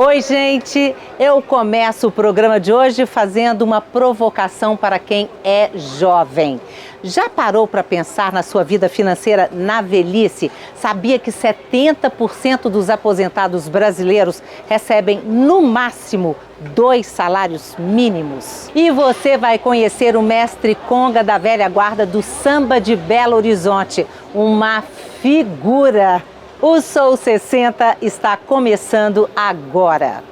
Oi, gente! Eu começo o programa de hoje fazendo uma provocação para quem é jovem. Já parou para pensar na sua vida financeira na velhice? Sabia que 70% dos aposentados brasileiros recebem, no máximo, 2 salários mínimos? E você vai conhecer o mestre Conga da velha guarda do samba de Belo Horizonte, uma figura. O Sou 60 está começando agora.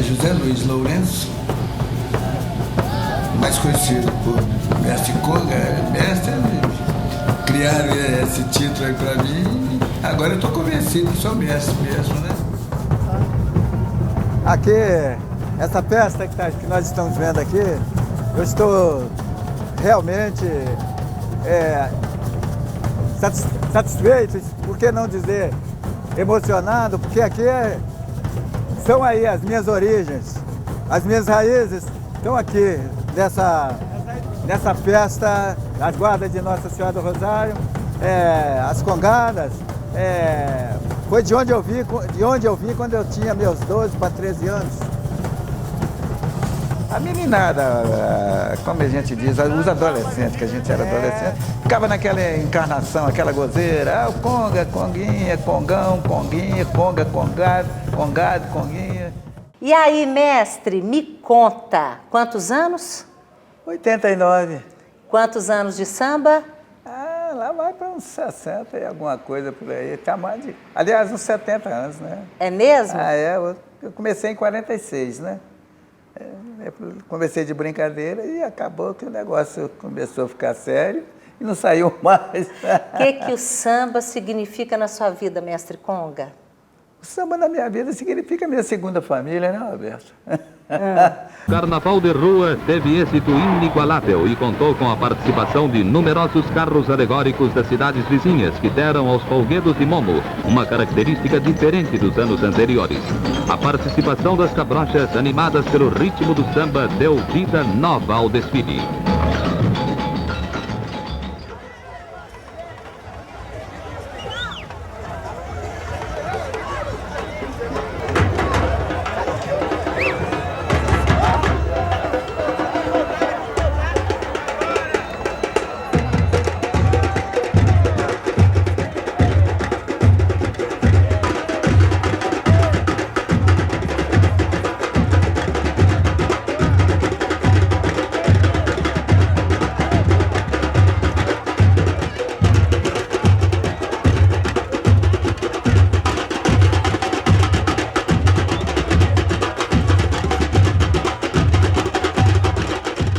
José Luiz Lourenço, mais conhecido por Mestre Conga, mestre, criaram esse título aí pra mim, agora eu tô convencido que sou mestre mesmo, né? Aqui, essa festa que nós estamos vendo aqui, eu estou realmente satisfeito, por que não dizer emocionado, porque aqui são aí as minhas origens, as minhas raízes estão aqui nessa festa, as guardas de Nossa Senhora do Rosário, as congadas, foi de onde eu vim quando eu tinha meus 12 para 13 anos. A meninada, como a gente diz, os adolescentes, que a gente era adolescente, ficava naquela encarnação, aquela gozeira, o conga, conguinha, congão, conguinha, conga, congado, conguinha. E aí, mestre, me conta, quantos anos? 89. Quantos anos de samba? Lá vai para uns 60 e alguma coisa por aí, tá mais de... Aliás, uns 70 anos, né? É mesmo? Eu comecei em 46, né? Comecei de brincadeira e acabou que o negócio começou a ficar sério e não saiu mais. O que o samba significa na sua vida, mestre Conga? O samba na minha vida significa minha segunda família, né, Roberto? Carnaval de Rua teve êxito inigualável e contou com a participação de numerosos carros alegóricos das cidades vizinhas que deram aos folguedos de Momo uma característica diferente dos anos anteriores. A participação das cabrochas animadas pelo ritmo do samba deu vida nova ao desfile.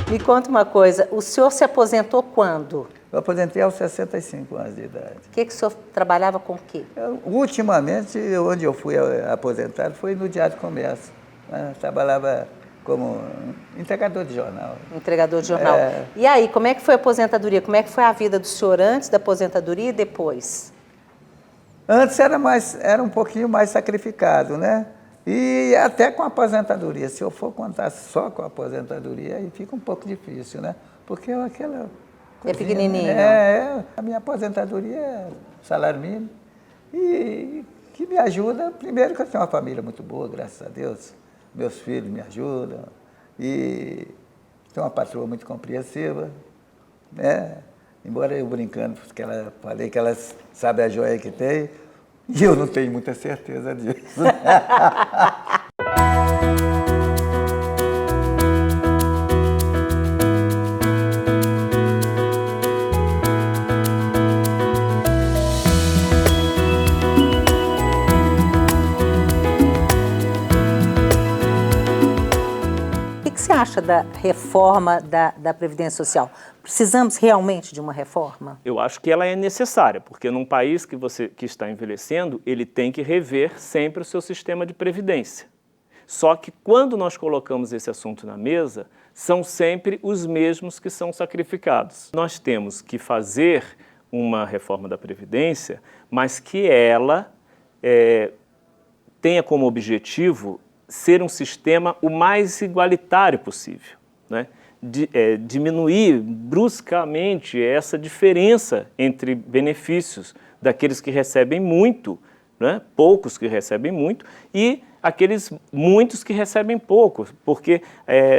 Me conta uma coisa, o senhor se aposentou quando? Eu aposentei aos 65 anos de idade. O que o senhor trabalhava com o quê? Ultimamente, onde eu fui aposentado foi no Diário do Comércio, né? Trabalhava como entregador de jornal. Entregador de jornal. E aí, como é que foi a aposentadoria? Como é que foi a vida do senhor antes da aposentadoria e depois? Antes era um pouquinho mais sacrificado, né? E até com a aposentadoria, se eu for contar só com a aposentadoria, aí fica um pouco difícil, né? Porque aquela coisinha, pequenininho. A minha aposentadoria é salário mínimo e que me ajuda, primeiro que eu tenho uma família muito boa, graças a Deus, meus filhos me ajudam e tenho uma patroa muito compreensiva, né? Embora eu brincando, porque falei que ela sabe a joia que tem, e eu não tenho muita certeza disso. O que você acha acha da reforma da Previdência Social? Precisamos realmente de uma reforma? Eu acho que ela é necessária, porque num país que está envelhecendo, ele tem que rever sempre o seu sistema de previdência. Só que quando nós colocamos esse assunto na mesa, são sempre os mesmos que são sacrificados. Nós temos que fazer uma reforma da Previdência, mas que ela tenha como objetivo ser um sistema o mais igualitário possível, né? Diminuir bruscamente essa diferença entre benefícios daqueles que recebem muito, né? Poucos que recebem muito, e aqueles muitos que recebem pouco, porque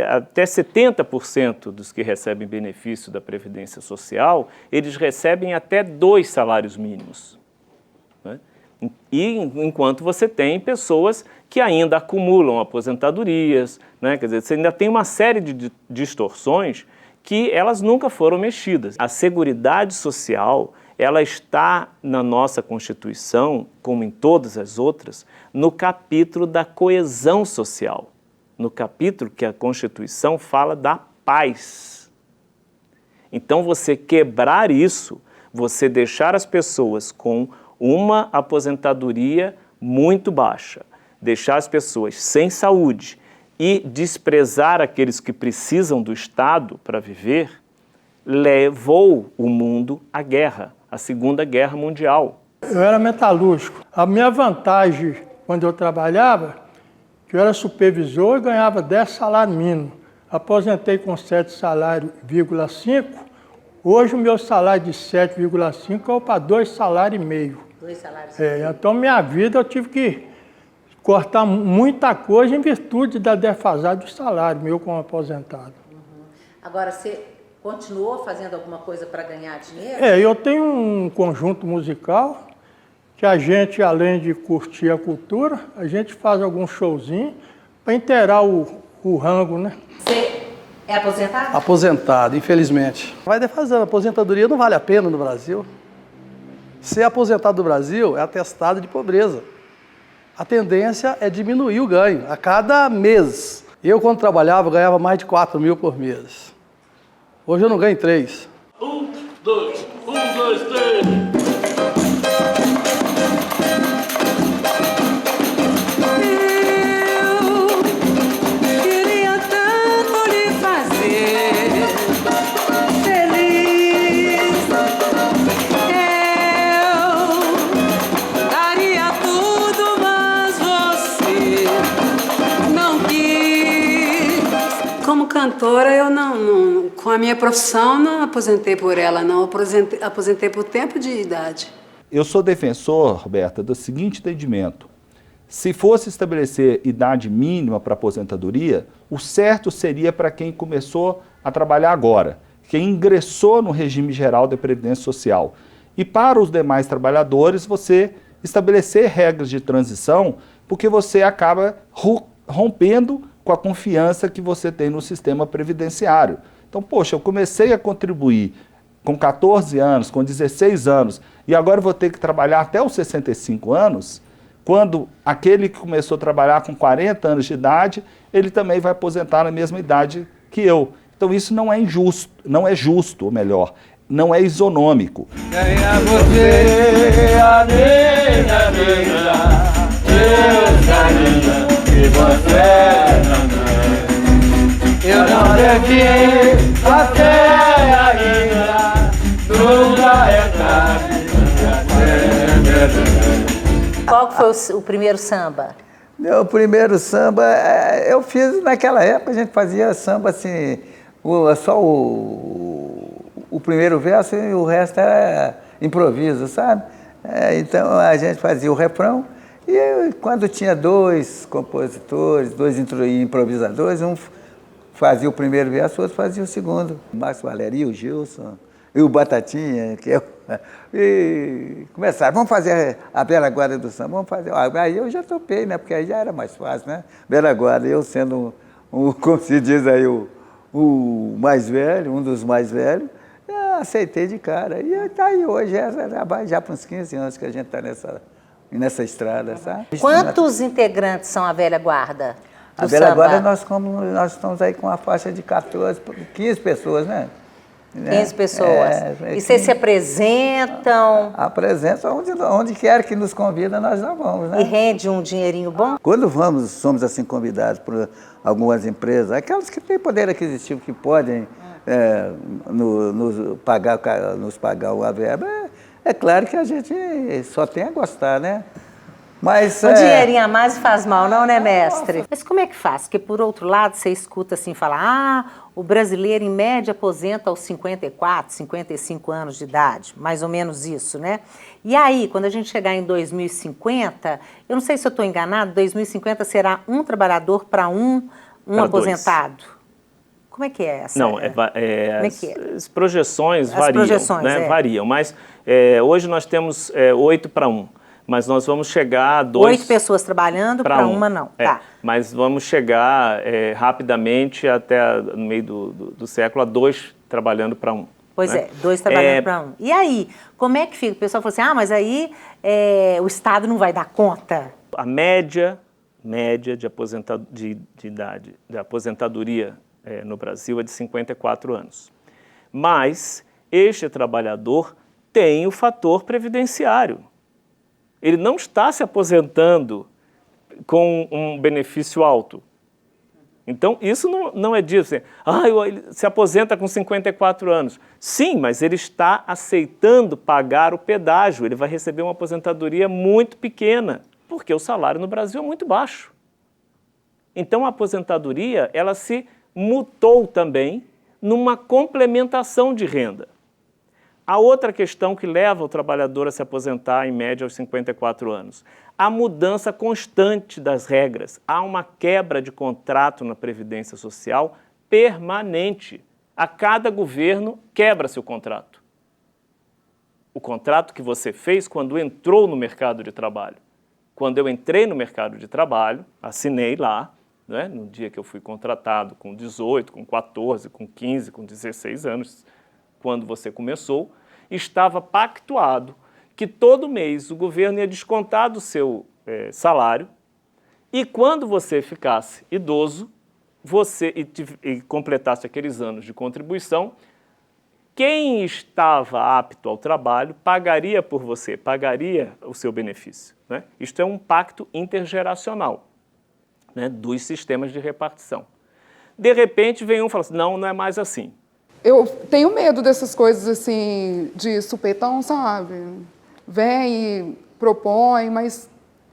até 70% dos que recebem benefício da Previdência Social, eles recebem até 2 salários mínimos, né? E enquanto você tem pessoas que ainda acumulam aposentadorias, né? Quer dizer, você ainda tem uma série de distorções que elas nunca foram mexidas. A Seguridade Social, ela está na nossa Constituição, como em todas as outras, no capítulo da coesão social, no capítulo que a Constituição fala da paz. Então, você quebrar isso, você deixar as pessoas com uma aposentadoria muito baixa, deixar as pessoas sem saúde e desprezar aqueles que precisam do Estado para viver, levou o mundo à guerra, à Segunda Guerra Mundial. Eu era metalúrgico. A minha vantagem quando eu trabalhava, que eu era supervisor e ganhava 10 salários mínimos. Aposentei com 7 salários,5. Hoje o meu salário de 7,5 é para 2,5 salários. 2 salários. Então minha vida eu tive que cortar muita coisa em virtude da defasagem do salário meu como aposentado. Agora, você continuou fazendo alguma coisa para ganhar dinheiro? Eu tenho um conjunto musical que a gente, além de curtir a cultura, a gente faz algum showzinho para inteirar o rango, né? Você é aposentado? Aposentado, infelizmente. Vai defasando, a aposentadoria não vale a pena no Brasil. Ser aposentado no Brasil é atestado de pobreza. A tendência é diminuir o ganho a cada mês. Eu, quando trabalhava, ganhava mais de 4 mil por mês. Hoje eu não ganho 3. 1, 2, 3. Eu queria tanto lhe fazer feliz. Eu daria tudo, mas você não quis. Como cantora, eu não, com a minha profissão, não aposentei por ela, não. Aposentei por tempo de idade. Eu sou defensor, Roberta, do seguinte entendimento. Se fosse estabelecer idade mínima para aposentadoria, o certo seria para quem começou a trabalhar agora, quem ingressou no regime geral da Previdência Social. E para os demais trabalhadores, você estabelecer regras de transição, porque você acaba rompendo com a confiança que você tem no sistema previdenciário. Então, poxa, eu comecei a contribuir com 14 anos, com 16 anos, e agora vou ter que trabalhar até os 65 anos, quando aquele que começou a trabalhar com 40 anos de idade, ele também vai aposentar na mesma idade que eu. Então isso não é injusto, não é justo, ou melhor, não é isonômico. Ganha você, a minha vida, eu carinho que você não tem. Eu não devia até ainda, nunca é tarde. Qual foi o primeiro samba? O primeiro samba, eu fiz naquela época, a gente fazia samba assim, só o primeiro verso e o resto era improviso, sabe? Então a gente fazia o refrão e quando tinha 2 compositores, 2 improvisadores, um fazia o primeiro verso, o outro fazia o segundo. O Márcio Valério, o Gilson e o Batatinha, que eu... E começaram, vamos fazer a Bela Guarda do Samba, vamos fazer. Aí eu já topei, né? Porque aí já era mais fácil, né? Bela Guarda, eu sendo, como se diz aí, o mais velho, um dos mais velhos, aceitei de cara. E tá aí hoje, já para uns 15 anos que a gente está nessa estrada, sabe? Quantos integrantes são a Velha Guarda? A Bela Guarda nós estamos aí com a faixa de 14, 15 pessoas, né? 15 pessoas. E vocês se apresentam? Apresentam onde quer que nos convida, nós já vamos, né? E rende um dinheirinho bom? Quando somos assim convidados por algumas empresas, aquelas que têm poder aquisitivo, que podem nos pagar uma verba, é claro que a gente só tem a gostar, né? Mas, um dinheirinho a mais faz mal, não, né, mestre? Mas como é que faz? Porque, por outro lado, você escuta assim, falar, o brasileiro, em média, aposenta aos 54, 55 anos de idade, mais ou menos isso, né? E aí, quando a gente chegar em 2050, eu não sei se eu estou enganado, 2050 será um trabalhador para um aposentado. Como é que é essa? Não, as projeções variam, né? Variam, mas hoje nós temos 8 para 1. Mas nós vamos chegar a 8 pessoas trabalhando para uma não. Tá. Mas vamos chegar rapidamente até no meio do século a 2 trabalhando para 1. Pois né? 2 trabalhando para 1. E aí, como é que fica? O pessoal falou assim, mas aí o Estado não vai dar conta. A média de aposentadoria no Brasil é de 54 anos. Mas este trabalhador tem o fator previdenciário. Ele não está se aposentando com um benefício alto. Então, isso não é disso. Ele se aposenta com 54 anos. Sim, mas ele está aceitando pagar o pedágio. Ele vai receber uma aposentadoria muito pequena, porque o salário no Brasil é muito baixo. Então, a aposentadoria, ela se mutou também numa complementação de renda. A outra questão que leva o trabalhador a se aposentar em média aos 54 anos, a mudança constante das regras. Há uma quebra de contrato na Previdência Social permanente. A cada governo quebra-se o contrato. O contrato que você fez quando entrou no mercado de trabalho. Quando eu entrei no mercado de trabalho, assinei lá, né, no dia que eu fui contratado com 18, com 14, com 15, com 16 anos, quando você começou, estava pactuado que todo mês o governo ia descontar do seu salário e quando você ficasse idoso e completasse aqueles anos de contribuição, quem estava apto ao trabalho pagaria por você, pagaria o seu benefício. Né? Isto é um pacto intergeracional, né, dos sistemas de repartição. De repente vem um e fala assim, não é mais assim. Eu tenho medo dessas coisas assim, de supetão, sabe? Vem e propõe, mas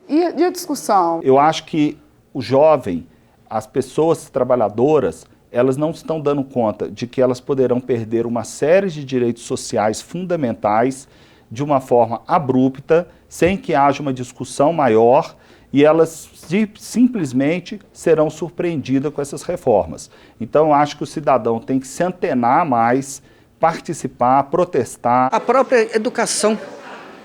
e a discussão? Eu acho que o jovem, as pessoas trabalhadoras, elas não estão dando conta de que elas poderão perder uma série de direitos sociais fundamentais de uma forma abrupta, sem que haja uma discussão maior, e elas simplesmente serão surpreendidas com essas reformas. Então, eu acho que o cidadão tem que se antenar mais, participar, protestar. A própria educação.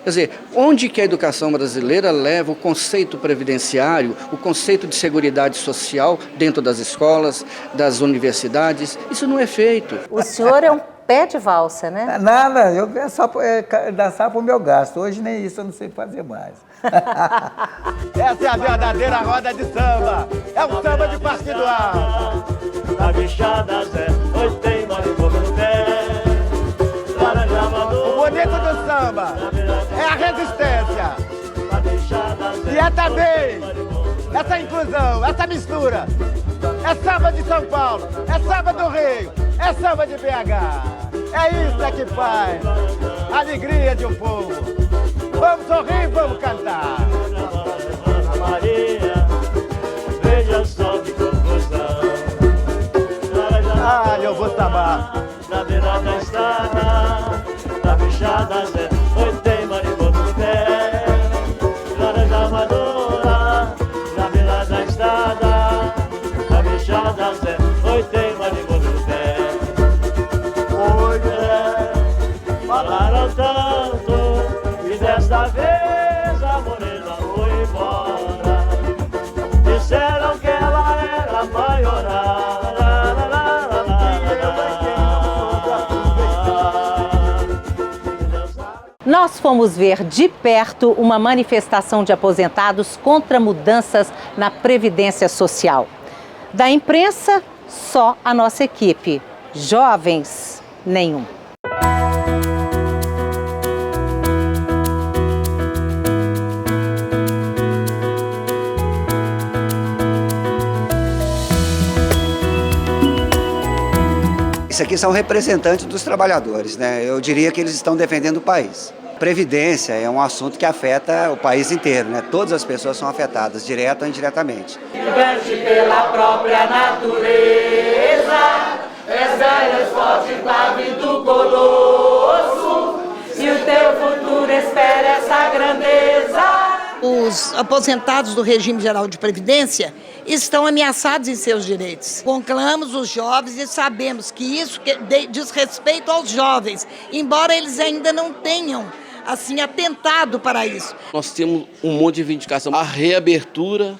Quer dizer, onde que a educação brasileira leva o conceito previdenciário, o conceito de seguridade social dentro das escolas, das universidades? Isso não é feito. O senhor é um pé de valsa, né? Nada, eu só dançar para o meu gasto. Hoje nem isso eu não sei fazer mais. Essa é a verdadeira roda de samba. É um samba de partido alto. Na bichada Zé, hoje tem mariposa no pé. Laranja madura. O bonito do samba é a resistência. E é também essa inclusão, essa mistura. É samba de São Paulo, é samba do Rio, é samba de BH. É isso que faz a alegria de um povo. Vamos sorrir, vamos cantar. Maria, veja só que confusão. Eu vou sambar. Na beira da estrada, na bichada Zé, hoje tem mariposa no pé. Laranja madura, na beira da estrada, na bichada Zé, hoje tem mariposa no pé. Falaram tanto e desta vez a morena foi embora. Disseram que ela era maioral. Nós fomos ver de perto uma manifestação de aposentados contra mudanças na Previdência Social. Da imprensa, só a nossa equipe. Jovens, nenhum. Isso aqui são representantes dos trabalhadores, né? Eu diria que eles estão defendendo o país. Previdência é um assunto que afeta o país inteiro, né? Todas as pessoas são afetadas, direta ou indiretamente. Gigante pela própria natureza, és velho, forte, do colosso, e o teu futuro espera essa grandeza. Os aposentados do regime geral de previdência estão ameaçados em seus direitos. Conclamamos os jovens e sabemos que isso diz respeito aos jovens, embora eles ainda não tenham assim atentado para isso. Nós temos um monte de reivindicação. A reabertura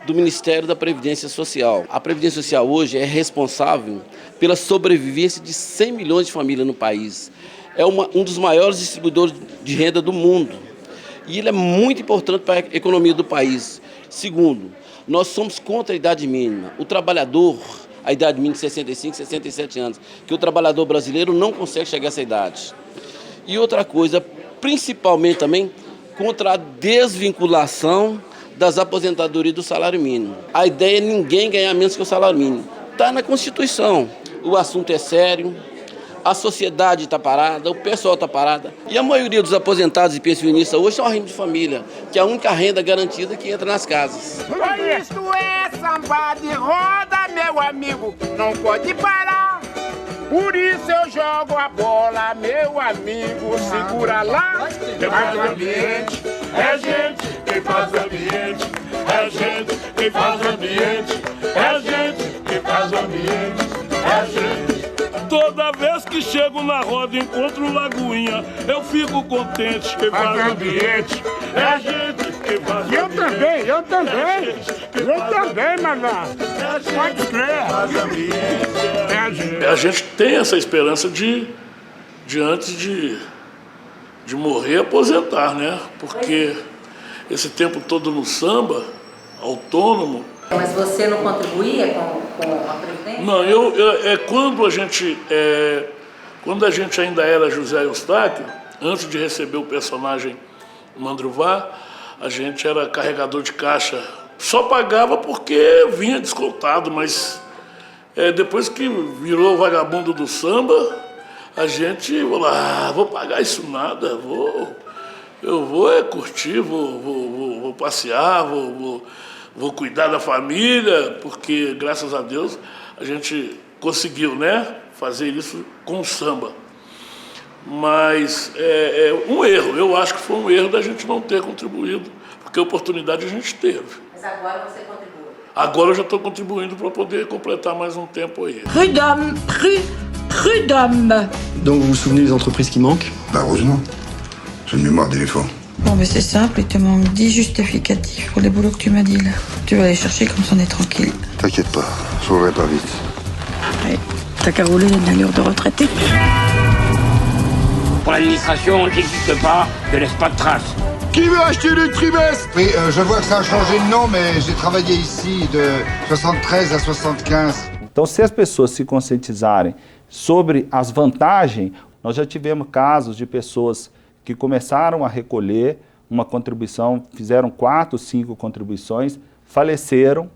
do Ministério da Previdência Social. A Previdência Social hoje é responsável pela sobrevivência de 100 milhões de famílias no país. É um dos maiores distribuidores de renda do mundo. E ele é muito importante para a economia do país. Segundo, nós somos contra a idade mínima. O trabalhador, a idade mínima de 65, 67 anos, que o trabalhador brasileiro não consegue chegar a essa idade. E outra coisa, principalmente também, contra a desvinculação das aposentadorias do salário mínimo. A ideia é ninguém ganhar menos que o salário mínimo. Está na Constituição. O assunto é sério. A sociedade está parada, o pessoal está parado. E a maioria dos aposentados e pensionistas hoje são renda de família, que é a única renda garantida que entra nas casas. Isto é samba de roda, meu amigo, não pode parar. Por isso eu jogo a bola, meu amigo, segura lá. Quem faz o ambiente é gente, quem faz o ambiente é gente, quem faz o ambiente é gente, quem faz o ambiente é gente. Toda vez que chego na roda e encontro Lagoinha, eu fico contente. Quem faz o ambiente é a gente. Quem faz o ambiente. Eu também, Maná. Pode crer. É a gente. A gente tem essa esperança de antes de morrer, aposentar, né? Porque esse tempo todo no samba, autônomo. Mas você não contribuía com a Previdência? Não, quando a gente ainda era José Eustáquio, antes de receber o personagem Mandruvá, a gente era carregador de caixa. Só pagava porque vinha descontado, mas depois que virou vagabundo do samba, a gente falou, vou pagar isso nada, eu vou curtir, vou passear, vou cuidar da família, porque, graças a Deus, a gente conseguiu, né, fazer isso com o samba. Mas é um erro, eu acho que foi um erro da gente não ter contribuído, porque a oportunidade a gente teve. Mas agora você contribui? Agora eu já estou contribuindo para poder completar mais um tempo aí. Prud'homme. Donc vous vous souvenez des entreprises qui manquent? Bah heureusement, j'ai une mémoire d'éléphant. Bon, mais c'est simple, il te manque 10 justificatifs pour les boulots que tu m'as dit là. Tu vas les chercher comme ça on est tranquille. T'inquiète pas, je roulerai pas vite. Ouais, t'as qu'à rouler une allure de retraité. Pour l'administration, on n'existe pas, ne laisse pas de traces. Qui veut acheter du trimestre? Oui, je vois que ça a changé de nom, mais j'ai travaillé ici de 73 à 75. Então, se as pessoas se conscientizarem sobre as vantagens, nós já tivemos casos de pessoas que começaram a recolher uma contribuição, fizeram 4, 5 contribuições, faleceram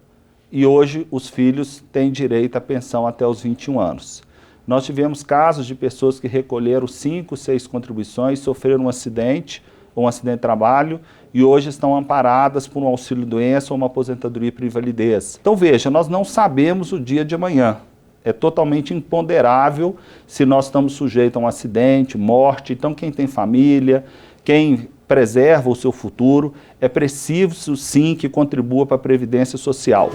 e hoje os filhos têm direito à pensão até os 21 anos. Nós tivemos casos de pessoas que recolheram 5, 6 contribuições, sofreram um acidente ou um acidente de trabalho e hoje estão amparadas por um auxílio-doença ou uma aposentadoria por invalidez. Então veja, nós não sabemos o dia de amanhã. É totalmente imponderável se nós estamos sujeitos a um acidente, morte. Então quem tem família, quem preserva o seu futuro, é preciso sim que contribua para a Previdência Social.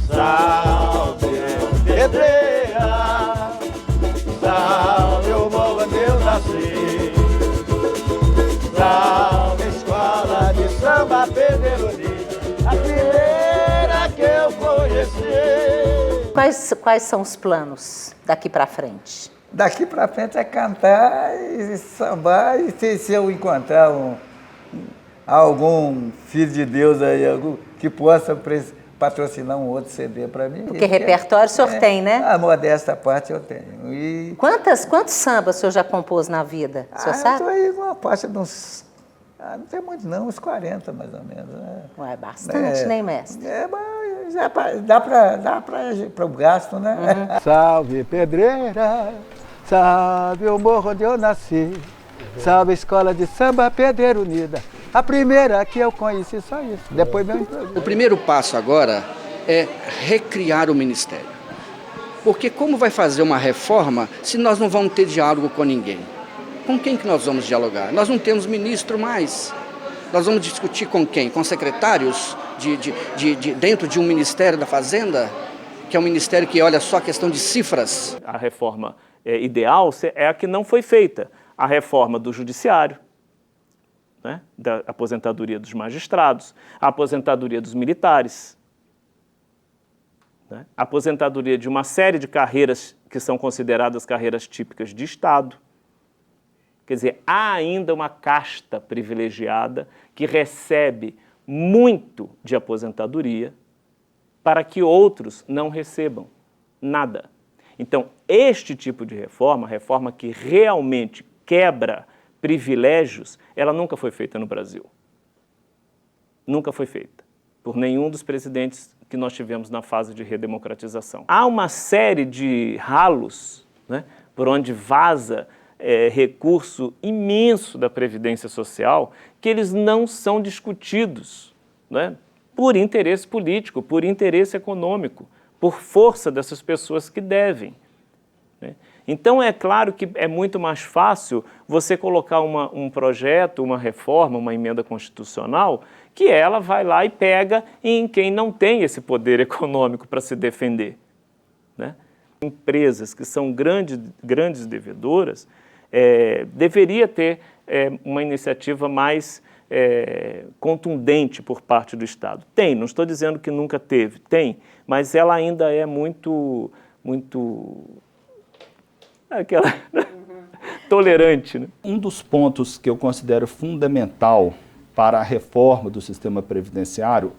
Salve, pedreira, salve o morro onde eu nasci, salve a escola de samba Pedroni, a primeira que eu conheci. Quais são os planos daqui para frente? Daqui para frente é cantar e sambar, e se eu encontrar algum filho de Deus aí, que possa patrocinar um outro CD para mim. Porque repertório o senhor tem, né? A modesta parte eu tenho. E... Quantos sambas o senhor já compôs na vida? O senhor sabe? Eu estou aí com uma faixa de uns... não tem muito não, uns 40 mais ou menos. Né? Ué, bastante, né, mestre? Mas já dá para o gasto, né? Uhum. Salve Pedreira, salve o morro onde eu nasci, salve a escola de samba Pedreira Unida. A primeira que eu conheci, só isso. Depois meu improviso. O primeiro passo agora é recriar o Ministério. Porque como vai fazer uma reforma se nós não vamos ter diálogo com ninguém? Com quem que nós vamos dialogar? Nós não temos ministro mais. Nós vamos discutir com quem? Com secretários dentro de um Ministério da Fazenda? Que é um ministério que olha só a questão de cifras. A reforma ideal é a que não foi feita. A reforma do judiciário, né, da aposentadoria dos magistrados, a aposentadoria dos militares, né, a aposentadoria de uma série de carreiras que são consideradas carreiras típicas de Estado. Quer dizer, há ainda uma casta privilegiada que recebe muito de aposentadoria para que outros não recebam nada. Então, este tipo de reforma, a reforma que realmente quebra privilégios, ela nunca foi feita no Brasil. Nunca foi feita por nenhum dos presidentes que nós tivemos na fase de redemocratização. Há uma série de ralos, né, por onde vaza recurso imenso da Previdência Social, que eles não são discutidos, né, por interesse político, por interesse econômico, por força dessas pessoas que devem, né? Então, é claro que é muito mais fácil você colocar um projeto, uma reforma, uma emenda constitucional, que ela vai lá e pega em quem não tem esse poder econômico para se defender, né? Empresas que são grandes devedoras, deveria ter uma iniciativa mais contundente por parte do Estado. Tem, não estou dizendo que nunca teve, tem, mas ela ainda é muito aquela tolerante, né? Um dos pontos que eu considero fundamental para a reforma do sistema previdenciário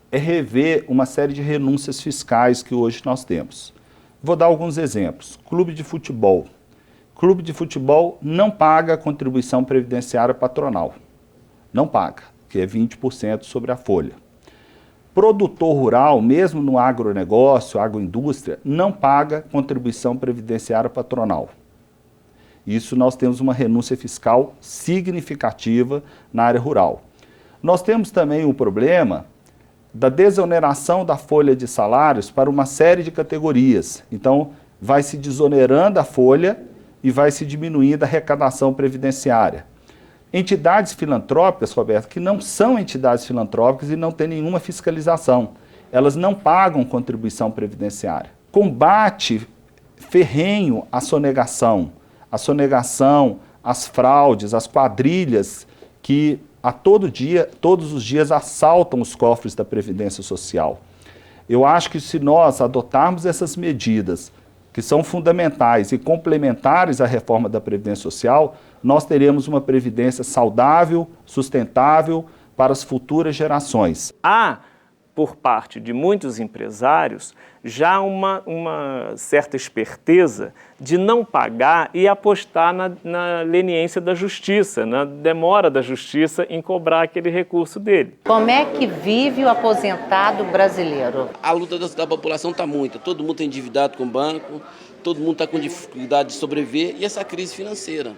é rever uma série de renúncias fiscais que hoje nós temos. Vou dar alguns exemplos. Clube de futebol. Clube de futebol não paga contribuição previdenciária patronal. Não paga, que é 20% sobre a folha. Produtor rural, mesmo no agronegócio, agroindústria, não paga contribuição previdenciária patronal. Isso nós temos uma renúncia fiscal significativa na área rural. Nós temos também o problema da desoneração da folha de salários para uma série de categorias. Então, vai se desonerando a folha e vai se diminuindo a arrecadação previdenciária. Entidades filantrópicas, Roberto, que não são entidades filantrópicas e não têm nenhuma fiscalização. Elas não pagam contribuição previdenciária. Combate ferrenho à sonegação, as fraudes, as quadrilhas que todos os dias assaltam os cofres da Previdência Social. Eu acho que se nós adotarmos essas medidas que são fundamentais e complementares à reforma da Previdência Social, nós teremos uma previdência saudável, sustentável para as futuras gerações. Há, por parte de muitos empresários, já uma certa esperteza de não pagar e apostar na leniência da justiça, na demora da justiça em cobrar aquele recurso dele. Como é que vive o aposentado brasileiro? A luta da população está muita, todo mundo está endividado com o banco, todo mundo está com dificuldade de sobreviver e essa crise financeira.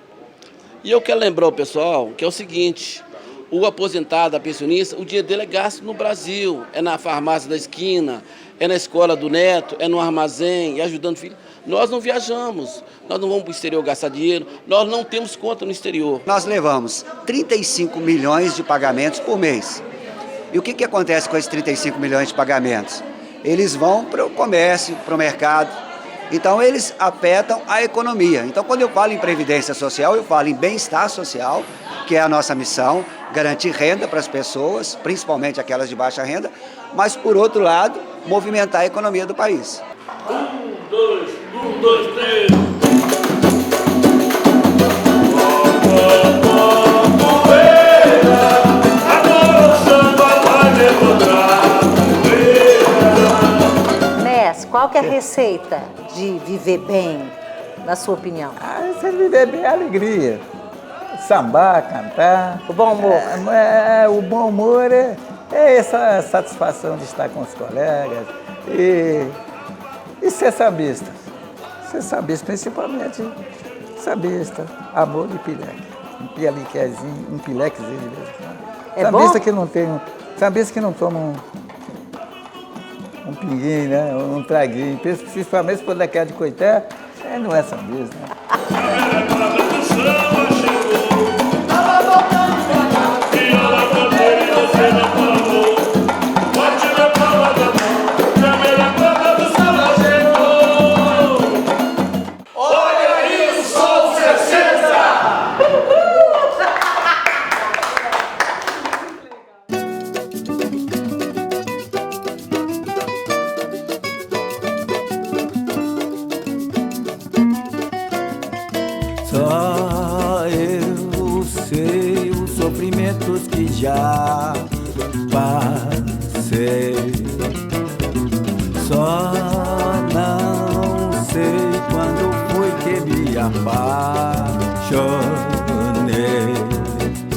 E eu quero lembrar o pessoal que é o seguinte: o aposentado, a pensionista, o dinheiro dele é gasto no Brasil, é na farmácia da esquina, é na escola do neto, é no armazém, é ajudando o filho. Nós não viajamos, nós não vamos para o exterior gastar dinheiro, nós não temos conta no exterior. Nós levamos 35 milhões de pagamentos por mês. E o que acontece com esses 35 milhões de pagamentos? Eles vão para o comércio, para o mercado. Então, eles afetam a economia. Então, quando eu falo em previdência social, eu falo em bem-estar social, que é a nossa missão, garantir renda para as pessoas, principalmente aquelas de baixa renda, mas, por outro lado, movimentar a economia do país. 1, 2, 3. Agora o samba vai demorar. Qual que é a receita de viver bem, na sua opinião? Você viver bem é alegria. Sambar, cantar. O bom humor. O bom humor é essa satisfação de estar com os colegas e ser sambista. Ser sambista, principalmente sambista, amor de pileque. Um pilequezinho, um pilequezinho de vez em quando. É sambista bom? que não tem, sambista que não toma um pinguinho, né? Um traguinho. Principalmente se for daquela de coité, não é sambista, né? Só eu sei os sofrimentos que já passei. Só não sei quando foi que me apaixonei.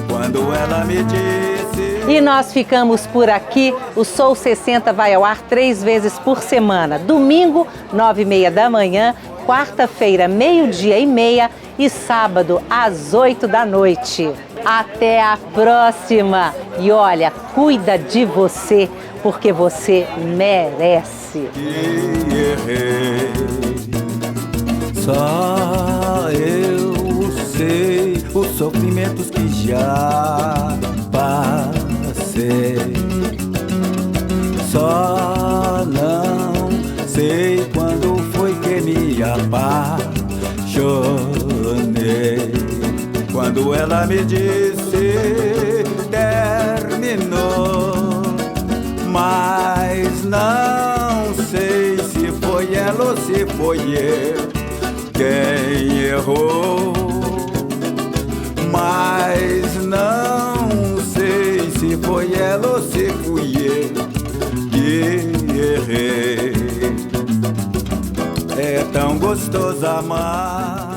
Quando ela me disse... E nós ficamos por aqui. O Sou 60 vai ao ar 3 vezes por semana. Domingo, 9h30 da manhã. Quarta-feira, 12h30 e sábado, às 8 da noite. Até a próxima! E olha, cuida de você, porque você merece. Errei. Só eu sei os sofrimentos que já passei. Só não sei quando foi que me apaixonei. Quando ela me disse terminou, mas não sei se foi ela ou se foi eu quem errou. Mas não sei se foi ela ou se fui eu que errei. É tão gostoso amar.